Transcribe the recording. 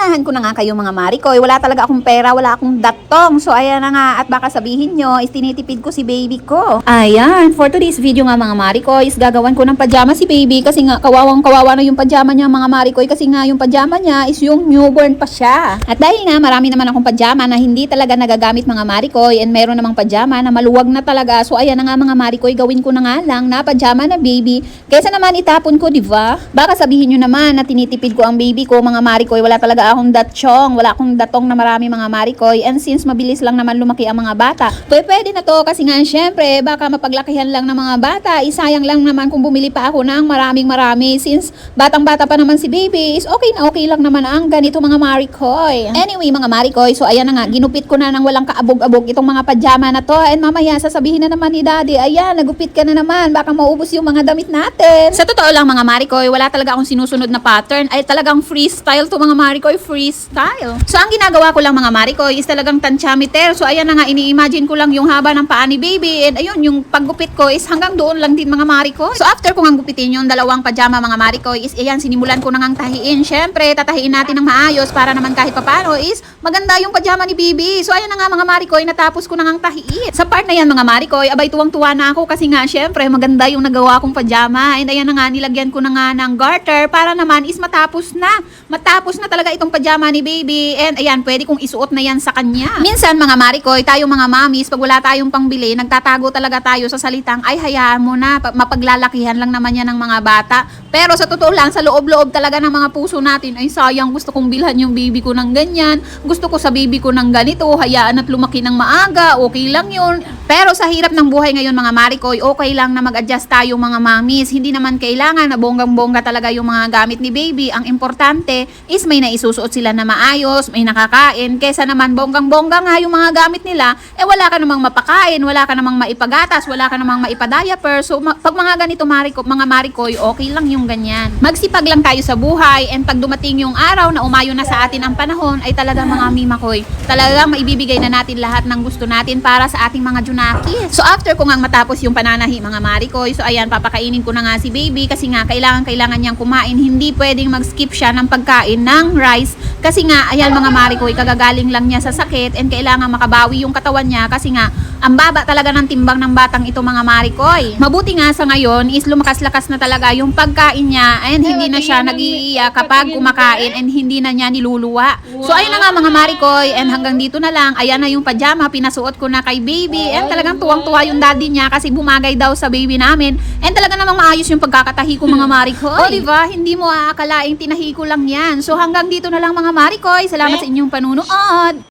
Uunahan ko na nga kayo mga Marikoy. Wala talaga akong pera, wala akong datong. So ayan na nga, at baka sabihin nyo, is tinitipid ko si baby ko. Ayan, for today's video nga mga Marikoy, is gagawan ko ng pajama si baby kasi nga kawawang kawawa na yung pajama niya mga Marikoy kasi nga yung pajama niya is yung newborn pa siya. At dahil nga marami naman akong pajama na hindi talaga nagagamit mga Marikoy and meron namang pajama na maluwag na talaga. So ayan na nga mga Marikoy, gawin ko na nga lang na pajama na baby. Kaysa naman itapon ko, diba? Baka sabihin nyo naman na tinitipid ko ang baby ko mga Marikoy. Wala talaga akong datsyong, wala akong datong na marami mga Marikoy. And since mabilis lang naman lumaki ang mga bata, pwede na to kasi nga syempre baka mapaglakihan lang ng mga bata. Isayang lang naman kung bumili pa ako ng marami. Since batang-bata pa naman si baby, is okay lang naman ang ganito mga Marikoy. Anyway mga Marikoy, so ayan na nga, ginupit ko na ng walang kaabog-abog itong mga pajama na to. And mamaya sasabihin na naman ni daddy, ayan, nagupit ka na naman, baka maubos yung mga damit natin. Sa totoo lang mga Marikoy, wala talaga akong sinusunod na pattern. Ay talagang freestyle to mga Marikoy, freestyle. So ang ginagawa ko lang mga Marikoy is talagang tantiameter. So ayan na nga, ini-imagine ko lang yung haba ng paa ni baby. And ayun, yung paggupit ko is hanggang doon lang din mga Marikoy. So after ko ngang gupitin yung dalawang pajama mga Marikoy is ayan, sinimulan ko nang tahiin. Syempre, tatahiin natin ng maayos para naman kahit papano is maganda yung pajama ni baby. So ayan na nga mga Marikoy, natapos ko nang tahiin. Sa part na yan mga Marikoy, abay tuwang-tuwa na ako kasi nga syempre maganda yung nagawa kong pajama. And ayan na nga, nilagyan ko na nga ng garter para naman is matapos na talaga itong pajama ni baby. And ayan, pwede kong isuot na yan sa kanya. Minsan mga Marikoy, tayo mga mamis, pag wala tayong pangbili, nagtatago talaga tayo sa salitang, ay hayaan mo na, mapaglalakihan lang naman yan ng mga bata. Pero sa totoo lang, sa loob-loob talaga ng mga puso natin, ay sayang, gusto kong bilhan yung baby ko ng ganyan, gusto ko sa baby ko ng ganito, hayaan at lumaki ng maaga, okay lang yun. Pero sa hirap ng buhay ngayon mga Marikoy, okay lang na mag-adjust tayo mga mamis. Hindi naman kailangan na bonggang-bongga talaga yung mga gamit ni baby. Ang importante is may naisusuot sila na maayos, may nakakain. Kesa naman bonggang-bongga nga yung mga gamit nila, wala ka namang mapakain, wala ka namang maipagatas, wala ka namang maipadiaper. So pag mga ganito mga Marikoy, okay lang yung ganyan. Magsipag lang tayo sa buhay, and pag dumating yung araw na umayo na sa atin ang panahon, ay talaga mga mimakoy, talagang maibibigay na natin lahat ng gusto natin para sa ating mga junakis. So after ko ngang matapos yung pananahi mga Marikoy, so ayan, papakainin ko na nga si baby kasi nga kailangan niyang kumain. Hindi pwedeng mag-skip siya ng pagkain ng rice kasi nga ayan mga Marikoy, kagagaling lang niya sa sakit and kailangan makabawi yung katawan niya kasi nga ang baba talaga ng timbang ng batang ito mga Marikoy. Mabuti nga sa ngayon is lumakas-lakas na talaga yung pagkain niya and hindi na siya nag-iiyak kapag kumakain and hindi na niya niluluwa. So ayun na nga mga Marikoy, and hanggang dito na lang. Ayan na yung pajama, pinasuot ko na kay baby and talagang tuwang-tuwa yung daddy niya kasi bumagay daw sa baby namin and talaga namang maayos yung pagkakatahi ko mga Marikoy. O diba, hindi mo aakalaing tinahi ko lang yan. So hanggang dito na lang mga Marikoy. Salamat sa inyong panunood.